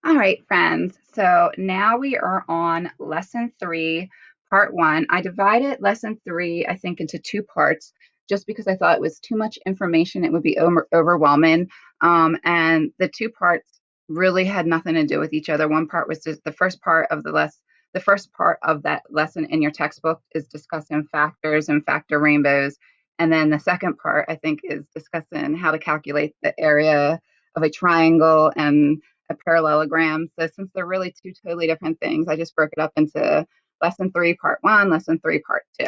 All right, friends. So now we are on lesson three, part one. I divided lesson three, I think, into two parts just because I thought it was too much information. It would be overwhelming. And the two parts really had nothing to do with each other. One part was just the first part of the first part of that lesson in your textbook is discussing factors and factor rainbows. And then the second part, I think, is discussing how to calculate the area of a triangle and a parallelogram. So since they're really two totally different things, I just broke it up into lesson three, part one, lesson three, part two.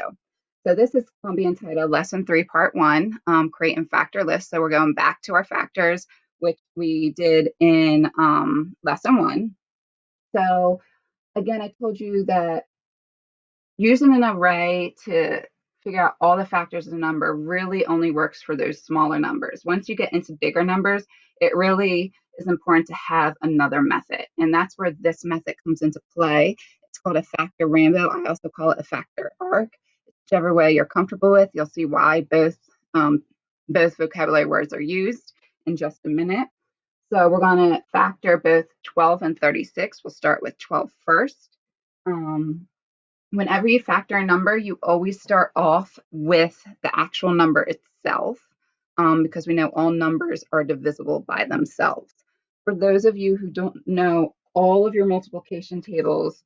So this is going to be entitled lesson three, part one, create and factor lists. So we're going back to our factors, which we did in lesson one. So again, I told you that using an array to figure out all the factors of a number really only works for those smaller numbers. Once you get into bigger numbers, it really is important to have another method. And that's where this method comes into play. It's called a factor rainbow. I also call it a factor arc. Whichever way you're comfortable with, you'll see why both vocabulary words are used in just a minute. So we're going to factor both 12 and 36. We'll start with 12 first. Whenever you factor a number, you always start off with the actual number itself, because we know all numbers are divisible by themselves. For those of you who don't know all of your multiplication tables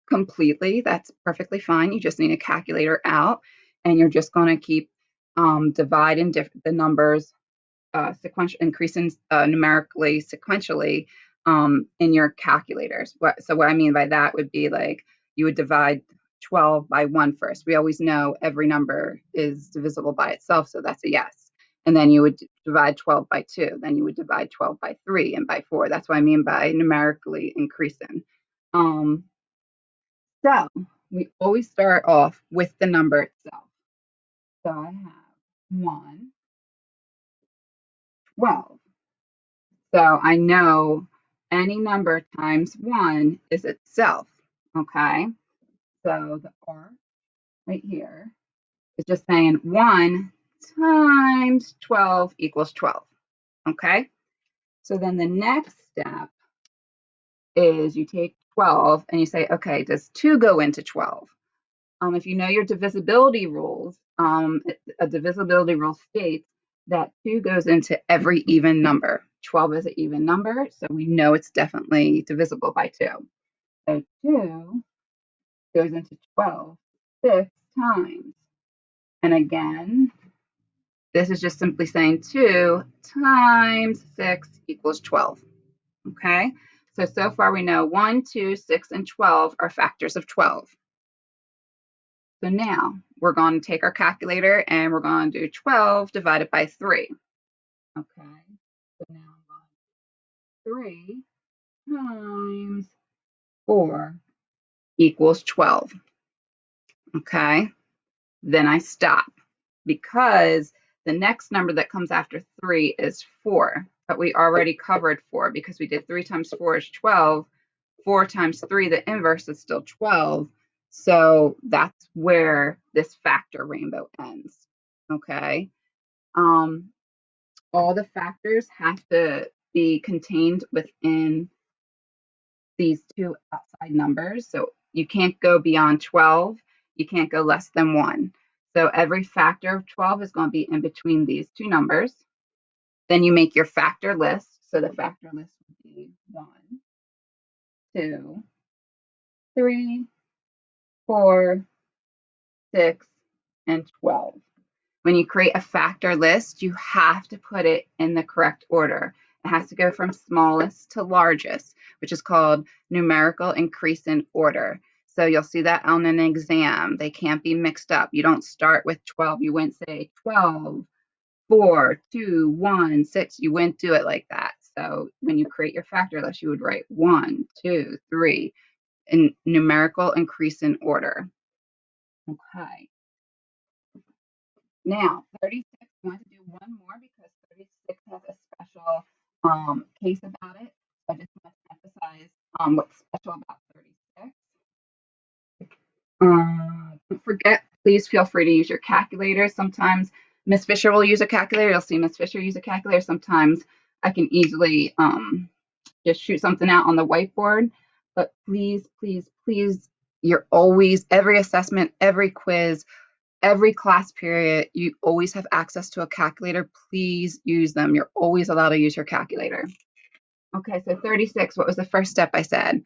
completely, that's perfectly fine. You just need a calculator out, and you're just going to keep dividing the numbers increasing numerically sequentially in your calculators. So what I mean by that would be like you would divide 12 by 1 first. We always know every number is divisible by itself, so that's a yes. And then you would divide 12 by 2. Then you would divide 12 by 3 and by 4. That's what I mean by numerically increasing. Um, so we always start off with the number itself. So I have 1, 12. So I know any number times 1 is itself, okay? So the R right here is just saying 1 times 12 equals 12, okay? So then the next step is you take 12 and you say, okay, does 2 go into 12? If you know your divisibility rules, a divisibility rule states that 2 goes into every even number. 12 is an even number, so we know it's definitely divisible by 2. So 2 goes into 12 6 times. And again, this is just simply saying 2 times 6 equals 12. Okay? So far we know 1, 2, 6, and 12 are factors of 12. So now we're going to take our calculator and we're going to do 12 divided by 3. Okay, so now 3 times 4 equals 12. Okay, then I stop because the next number that comes after 3 is 4. But we already covered 4 because we did 3 times 4 is 12. 4 times 3, the inverse is still 12. So that's where this factor rainbow ends. Okay. All the factors have to be contained within these two outside numbers. So you can't go beyond 12. You can't go less than 1. So every factor of 12 is going to be in between these two numbers. Then you make your factor list. So the factor list would be 1, 2, 3, 4, 6, and 12. When you create a factor list, you have to put it in the correct order. It has to go from smallest to largest, which is called numerical increase in order. So you'll see that on an exam. They can't be mixed up. You don't start with 12. You wouldn't say 12, 4, 2, 1, 6. You wouldn't do it like that. So when you create your factor list, you would write 1, 2, 3 in numerical increase in order. Okay. Now, 36, I want to do one more because 36 has a special case about it. So I just want to emphasize what's special about 36. Don't forget, please feel free to use your calculator. Sometimes Miss Fisher will use a calculator. You'll see Miss Fisher use a calculator. Sometimes I can easily just shoot something out on the whiteboard. But please, please, please, you're always, every assessment, every quiz, every class period, you always have access to a calculator. Please use them. You're always allowed to use your calculator. Okay, so 36, what was the first step I said?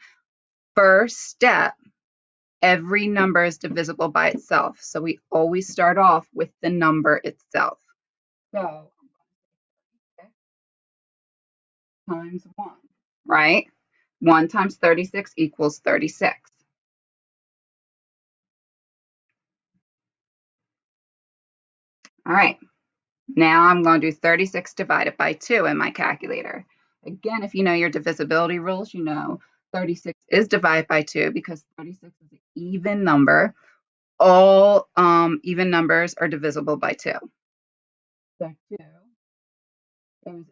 First step, every number is divisible by itself. So we always start off with the number itself. So times 1, right? 1 times 36 equals 36. All right, now I'm going to do 36 divided by 2 in my calculator. Again, if you know your divisibility rules, you know 36 is divided by 2 because 36 is an even number. All even numbers are divisible by 2. So 2 goes into 36.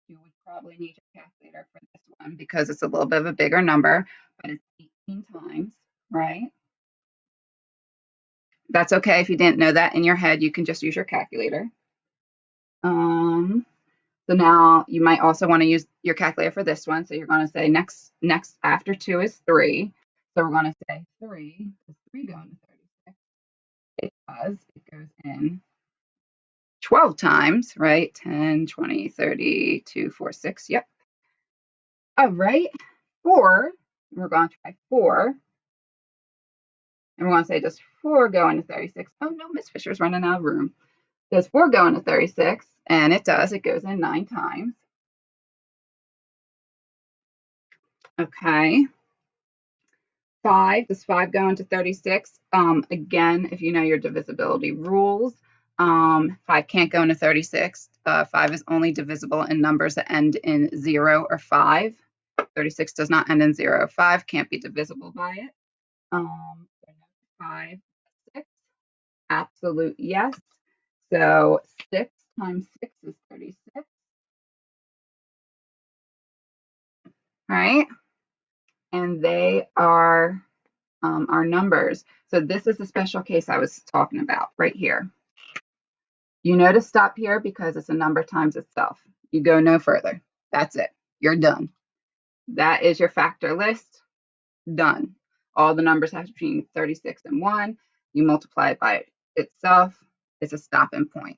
You would probably need your calculator for this one because it's a little bit of a bigger number, but it's 18 times, right? That's okay if you didn't know that in your head. You can just use your calculator. So now you might also want to use your calculator for this one. So you're going to say next after 2 is 3. So we're going to say 3. Does 3 go into 36? It does. It goes in 12 times, right? 10, 20, 30, 2, 4, 6. Yep. All right. 4. We're going to try 4. And we're going to say, does 4 go into 36? Oh, no, Miss Fisher's running out of room. Does 4 go into 36? And it does. It goes in 9 times. Okay. 5, does 5 go into 36? Again, if you know your divisibility rules, 5 can't go into 36. 5 is only divisible in numbers that end in 0 or 5. 36 does not end in 0. 5 can't be divisible by it. 5, 6, absolute yes. So 6 times 6 is 36. All right. And they are our numbers. So this is the special case I was talking about right here. You know to stop here because it's a number times itself. You go no further. That's it. You're done. That is your factor list. Done. All the numbers have between 36 and 1. You multiply it by itself. It's a stopping point.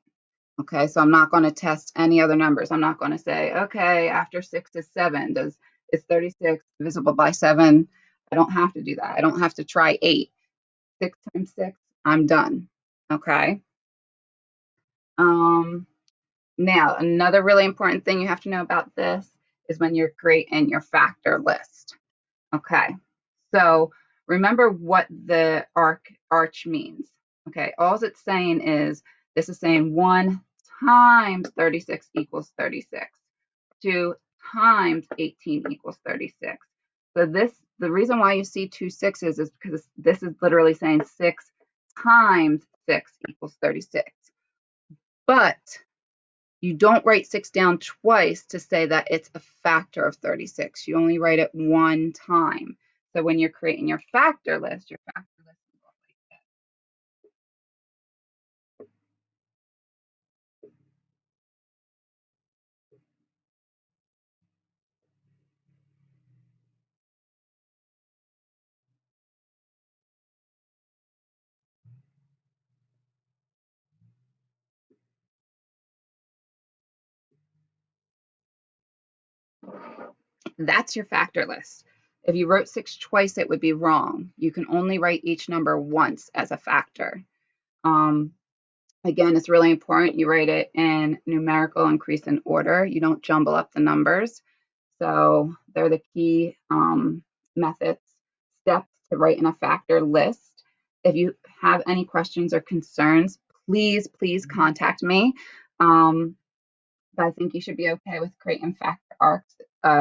Okay, so I'm not going to test any other numbers. I'm not going to say, okay, after 6 is 7. Is 36 divisible by 7? I don't have to do that. I don't have to try 8. 6 times 6, I'm done. Okay. Now, another really important thing you have to know about this is when you're creating your factor list. Okay, so remember what the arch means. Okay, all it's saying is, this is saying 1 times 36 equals 36. 2 times 18 equals 36. So the reason why you see 2 6s is because this is literally saying 6 times 6 equals 36. But you don't write 6 down twice to say that it's a factor of 36. You only write it one time. So when you're creating your factor list is like that. That's your factor list. If you wrote 6 twice, it would be wrong. You can only write each number once as a factor. Again, it's really important you write it in numerical increase in order. You don't jumble up the numbers. So they're the key methods, steps to write in a factor list. If you have any questions or concerns, please, please contact me. But I think you should be okay with creating factor arcs.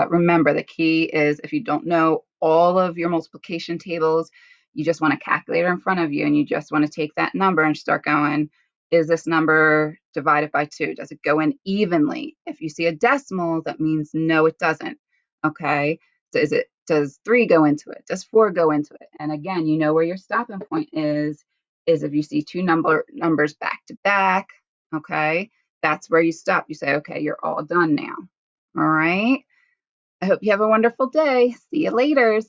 Remember, the key is if you don't know all of your multiplication tables, you just want a calculator in front of you and you just want to take that number and start going, is this number divided by 2? Does it go in evenly? If you see a decimal, that means no, it doesn't. Okay. Does 3 go into it? Does 4 go into it? And again, you know where your stopping point is if you see two numbers back to back. Okay. That's where you stop. You say, okay, you're all done now. All right. I hope you have a wonderful day. See you later.